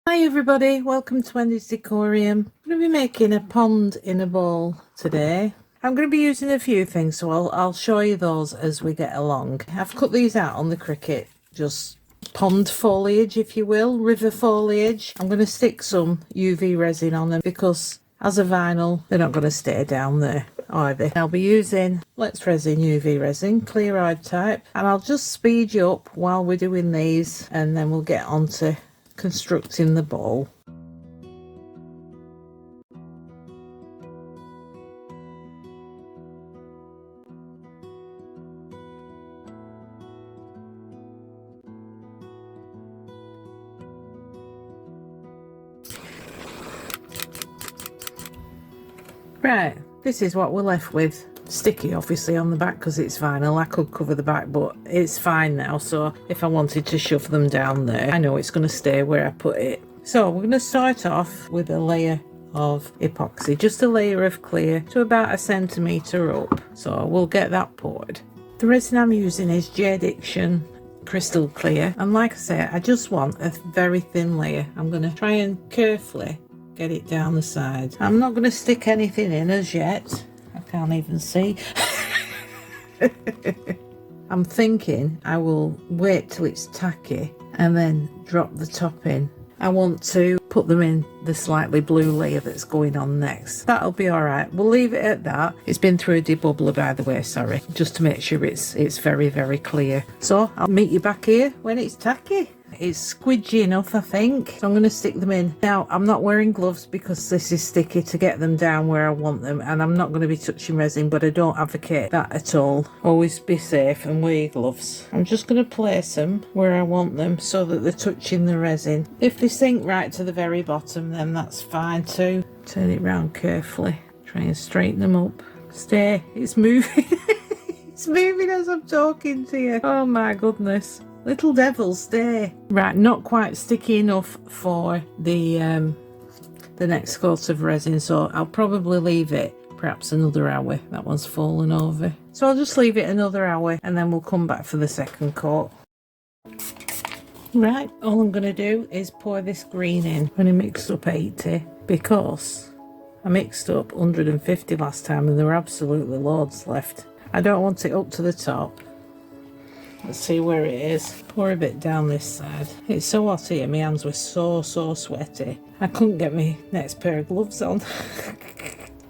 Hi everybody, welcome to Wendy's Decorium. I'm going to be making a pond in a bowl today. I'm going to be using a few things, so I'll show you those as we get along. I've cut these out on the Cricut, just pond foliage if you will, river foliage. I'm going to stick some UV resin on them because as a vinyl they're not going to stay down there either. I'll be using Let's Resin UV resin, clear eyed type, and I'll just speed you up while we're doing these and then we'll get on to constructing the bowl. Right, this is what we're left with. Sticky obviously on the back because it's vinyl. I could cover the back but it's fine now, so if I wanted to shove them down there I know it's going to stay where I put it. So we're going to start off with a layer of epoxy, just a layer of clear to about 1 centimetre up, so we'll get that poured. The resin I'm using is Jade Diction Crystal Clear, and like I say, I just want a very thin layer. I'm going to try and carefully get it down the side. I'm not going to stick anything in as yet. I can't even see. I'm thinking I will wait till it's tacky and then drop the top in. I want to put them in the slightly blue layer that's going on next. That'll be all right. We'll leave it at that. It's been through a debubbler, by the way, sorry, just to make sure it's very, very clear. So I'll meet you back here when it's tacky. It's squidgy enough, I think, so I'm going to stick them in. Now, I'm not wearing gloves because this is sticky to get them down where I want them, and I'm not going to be touching resin, but I don't advocate that at all. Always be safe and wear your gloves. I'm just going to place them where I want them so that they're touching the resin. If they sink right to the very bottom, then that's fine too. Turn it round carefully. Try and straighten them up. Stay. It's moving. It's moving as I'm talking to you. Oh my goodness. Little devil, stay. Right, not quite sticky enough for the next coat of resin, so I'll probably leave it perhaps another hour. That one's fallen over. So I'll just leave it another hour and then we'll come back for the second coat. Right, all I'm going to do is pour this green in. I'm going to mix up 80 because I mixed up 150 last time and there were absolutely loads left. I don't want it up to the top. Let's see where it is. Pour a bit down this side. It's so hot here, my hands were so sweaty. I couldn't get my next pair of gloves on.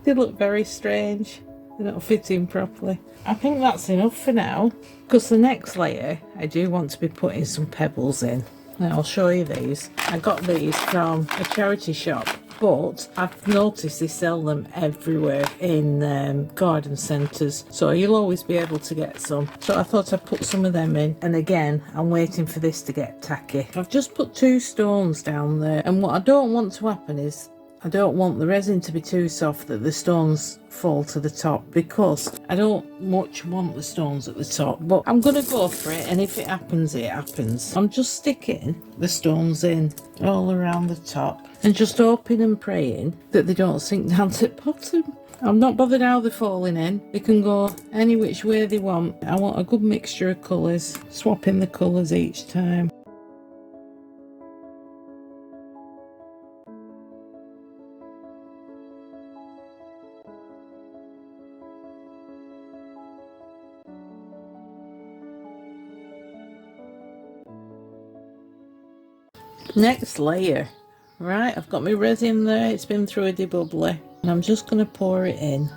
They look very strange. They're not fitting properly. I think that's enough for now, because the next layer I do want to be putting some pebbles in. Now I'll show you these. I got these from a charity shop, but I've noticed they sell them everywhere in garden centres, so you'll always be able to get some. So I thought I'd put some of them in, and again I'm waiting for this to get tacky. I've just put 2 stones down there, and what I don't want to happen is I don't want the resin to be too soft that the stones fall to the top, because I don't much want the stones at the top, but I'm gonna go for it, and if it happens, it happens. I'm just sticking the stones in all around the top and just hoping and praying that they don't sink down to the bottom. I'm not bothered how they're falling in. They can go any which way they want. I want a good mixture of colours, swapping the colours each time. Next layer. Right, I've got my resin there. It's been through a debubbler and I'm just going to pour it in.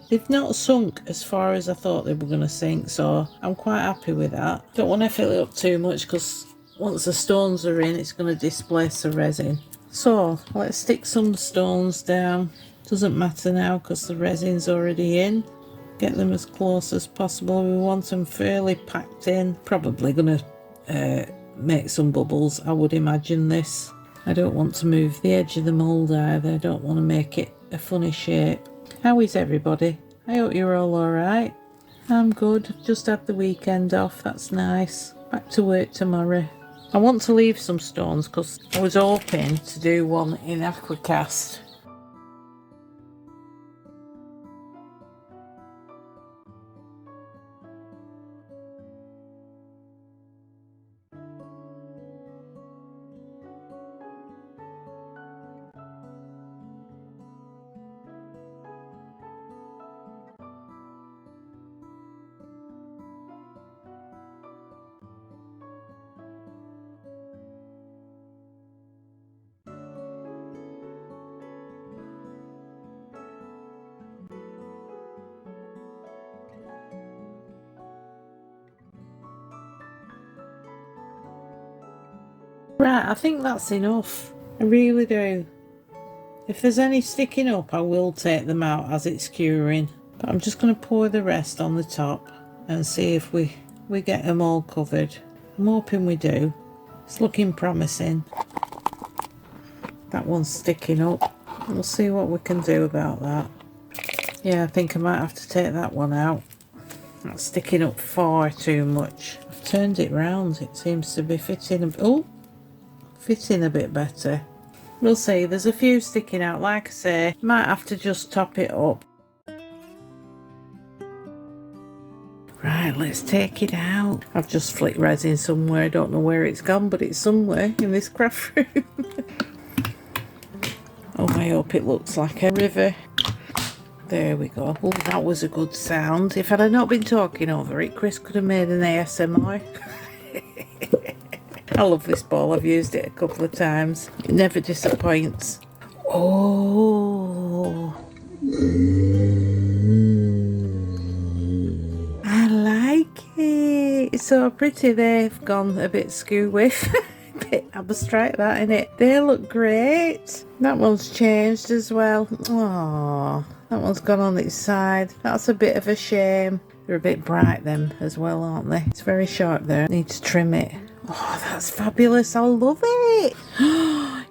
They've not sunk as far as I thought they were going to sink, so I'm quite happy with that. Don't want to fill it up too much because once the stones are in, it's going to displace the resin. So let's stick some stones down. Doesn't matter now because the resin's already in. Get them as close as possible. We want them fairly packed in. Probably going to make some bubbles, I would imagine this. I don't want to move the edge of the mould either. I don't want to make it a funny shape. How is everybody? I hope you're all alright. I'm good. Just had the weekend off. That's nice. Back to work tomorrow. I want to leave some stones because I was hoping to do one in Aquacast. Right, I think that's enough. I really do. If there's any sticking up, I will take them out as it's curing. But I'm just going to pour the rest on the top and see if we get them all covered. I'm hoping we do. It's looking promising. That one's sticking up. We'll see what we can do about that. Yeah, I think I might have to take that one out. That's sticking up far too much. I've turned it round. It seems to be fitting fitting a bit better. We'll see. There's a few sticking out. Like I say, might have to just top it up. Right, let's take it out. I've just flicked resin somewhere. I don't know where it's gone, but it's somewhere in this craft room. Oh, I hope it looks like a river. There we go. Oh, that was a good sound. If I had not been talking over it, Chris could have made an ASMR. I love this ball. I've used it a couple of times. It never disappoints. Oh. I like it. It's so pretty. They've gone a bit skewy. A bit abstract, that, innit? They look great. That one's changed as well. Oh, that one's gone on its side. That's a bit of a shame. They're a bit bright them as well, aren't they? It's very sharp there. Need to trim it. Oh, that's fabulous. I love it.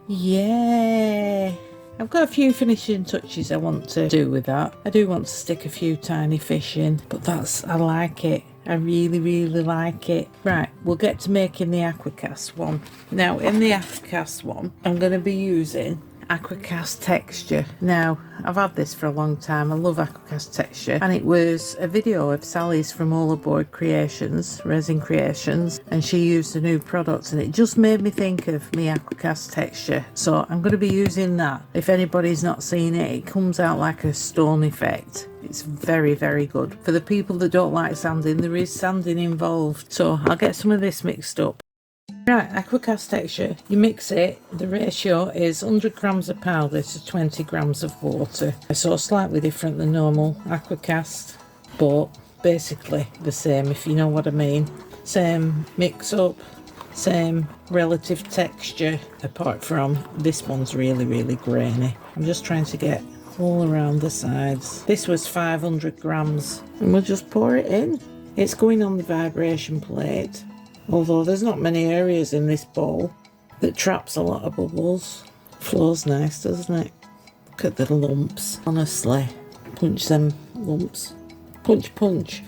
Yeah. I've got a few finishing touches I want to do with that. I do want to stick a few tiny fish in, but I like it. I really, really like it. Right, we'll get to making the Aquacast one. Now, in the Aquacast one, I'm going to be using Aquacast texture. Now, I've had this for a long time. I love Aquacast texture, and it was a video of Sally's from All Aboard Creations, Resin Creations, and she used a new product, and it just made me think of me Aquacast texture. So I'm going to be using that. If anybody's not seen it, it comes out like a stone effect. It's very, very good. For the people that don't like sanding, there is sanding involved. So I'll get some of this mixed up. Right, Aquacast texture, you mix it. The ratio is 100 grams of powder to 20 grams of water. So slightly different than normal Aquacast, but basically the same, if you know what I mean. Same mix up, same relative texture, apart from this one's really, really grainy. I'm just trying to get all around the sides. This was 500 grams, and we'll just pour it in. It's going on the vibration plate. Although there's not many areas in this bowl that traps a lot of bubbles. Flows nice, doesn't it? Look at the lumps. Honestly, punch them lumps. Punch, punch.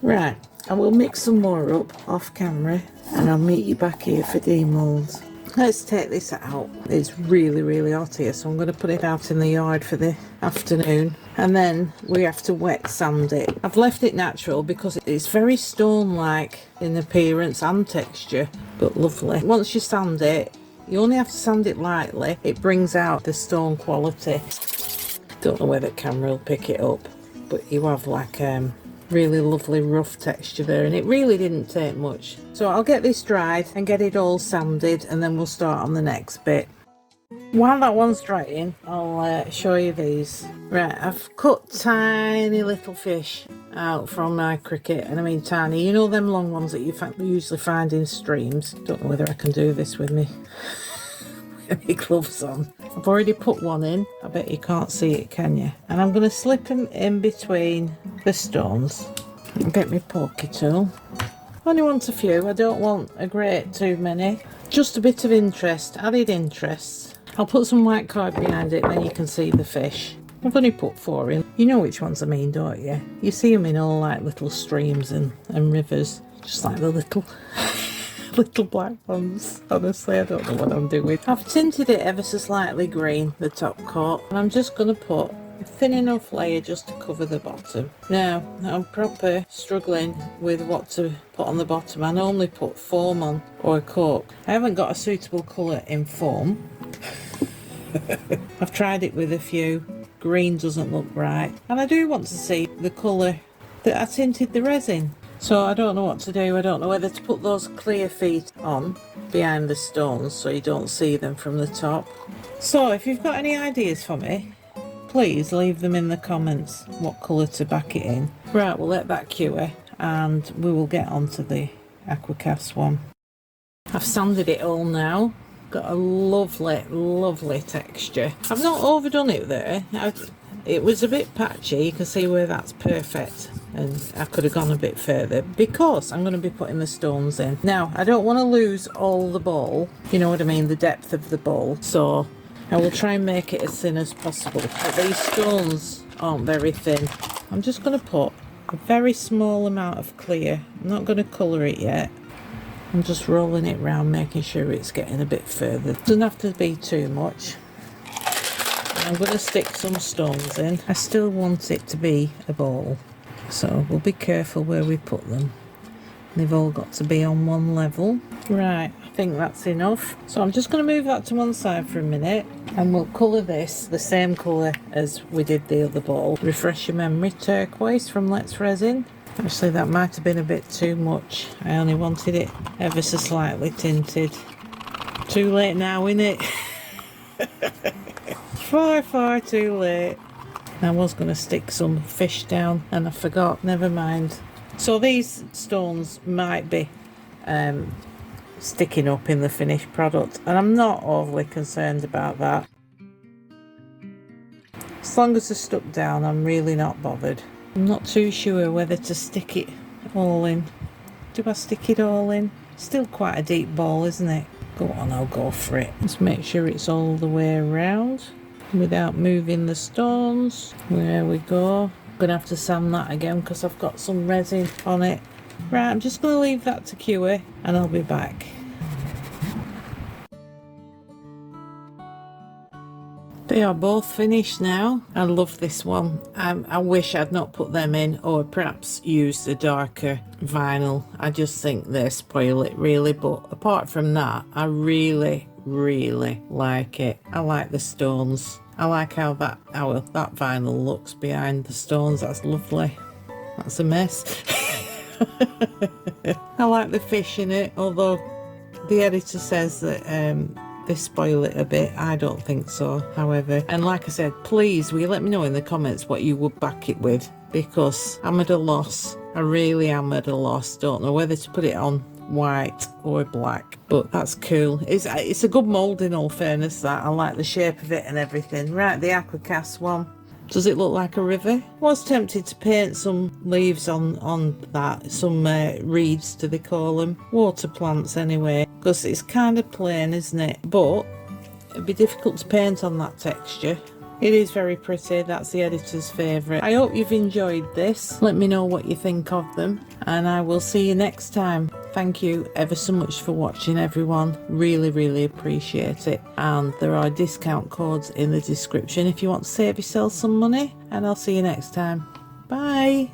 Right, I will mix some more up off camera, and I'll meet you back here for demold. Let's take this out. It's really, really hot here, so I'm going to put it out in the yard for the afternoon, and then we have to wet sand it. I've left it natural because it's very stone-like in appearance and texture, but lovely. Once you sand it, you only have to sand it lightly. It brings out the stone quality. Don't know whether the camera will pick it up, but you have like really lovely rough texture there, and it really didn't take much. So I'll get this dried and get it all sanded, and then we'll start on the next bit. While that one's drying, I'll show you these. Right, I've cut tiny little fish out from my cricket, and I mean tiny, you know them long ones that you usually find in streams. Don't know whether I can do this with me gloves on. I've already put one in. I bet you can't see it, can you? And I'm going to slip them in between the stones. I'll get my pokey tool. Only want a few. I don't want a great too many. Just a bit of interest, added interest. I'll put some white card behind it, then you can see the fish. I've only put 4 in. You know which ones I mean, don't you? You see them in all like little streams and rivers, just like the little black ones. Honestly, I don't know what I'm doing. I've tinted it ever so slightly green, the top coat, and I'm just going to put a thin enough layer just to cover the bottom. Now, I'm proper struggling with what to put on the bottom. I normally put foam on or a cork. I haven't got a suitable colour in foam. I've tried it with a few. Green doesn't look right, and I do want to see the colour that I tinted the resin. So I don't know what to do. I don't know whether to put those clear feet on behind the stones so you don't see them from the top. So if you've got any ideas for me, please leave them in the comments, what colour to back it in. Right, we'll let that cure, and we will get on to the Aquacast one. I've sanded it all now. Got a lovely, lovely texture. I've not overdone it there. It was a bit patchy. You can see where that's perfect. And I could have gone a bit further because I'm going to be putting the stones in. Now, I don't want to lose all the ball. You know what I mean? The depth of the ball. So I will try and make it as thin as possible. But these stones aren't very thin. I'm just going to put a very small amount of clear. I'm not going to colour it yet. I'm just rolling it round, making sure it's getting a bit further. Doesn't have to be too much. I'm going to stick some stones in. I still want it to be a ball, so we'll be careful where we put them. They've all got to be on one level. Right, I think that's enough. So I'm just going to move that to one side for a minute, and we'll colour this the same colour as we did the other ball. Refresh your memory, turquoise from Let's Resin. Actually, that might have been a bit too much. I only wanted it ever so slightly tinted. Too late now, innit? Far too late. I was going to stick some fish down and I forgot. Never mind. So these stones might be sticking up in the finished product, and I'm not overly concerned about that. As long as they're stuck down, I'm really not bothered. I'm not too sure whether to stick it all in. Do I stick it all in? Still quite a deep ball, isn't it? Go on, I'll go for it. Just make sure it's all the way around without moving the stones. There we go. I'm gonna have to sand that again because I've got some resin on it. Right, I'm just gonna leave that to cure and I'll be back. They are both finished now. I love this one. I wish I'd not put them in, or perhaps used a darker vinyl. I just think they spoil it really, but apart from that, I really like it. I like the stones. I like how that vinyl looks behind the stones. That's lovely. That's a mess. I like the fish in it, although the editor says that they spoil it a bit. I don't think so, however. And like I said, please will you let me know in the comments what you would back it with, because I'm at a loss. I really am at a loss. Don't know whether to put it on white or black, but that's cool. It's a good mould in all fairness. That I like the shape of it and everything. Right, the Aquacast one. Does it look like a river? I was tempted to paint some leaves on that, some reeds, do they call them? Water plants anyway, because it's kind of plain, isn't it? But it'd be difficult to paint on that texture. It is very pretty. That's the editor's favourite. I hope you've enjoyed this. Let me know what you think of them, and I will see you next time. Thank you ever so much for watching, everyone. Really appreciate it. And there are discount codes in the description if you want to save yourself some money, and I'll see you next time. Bye.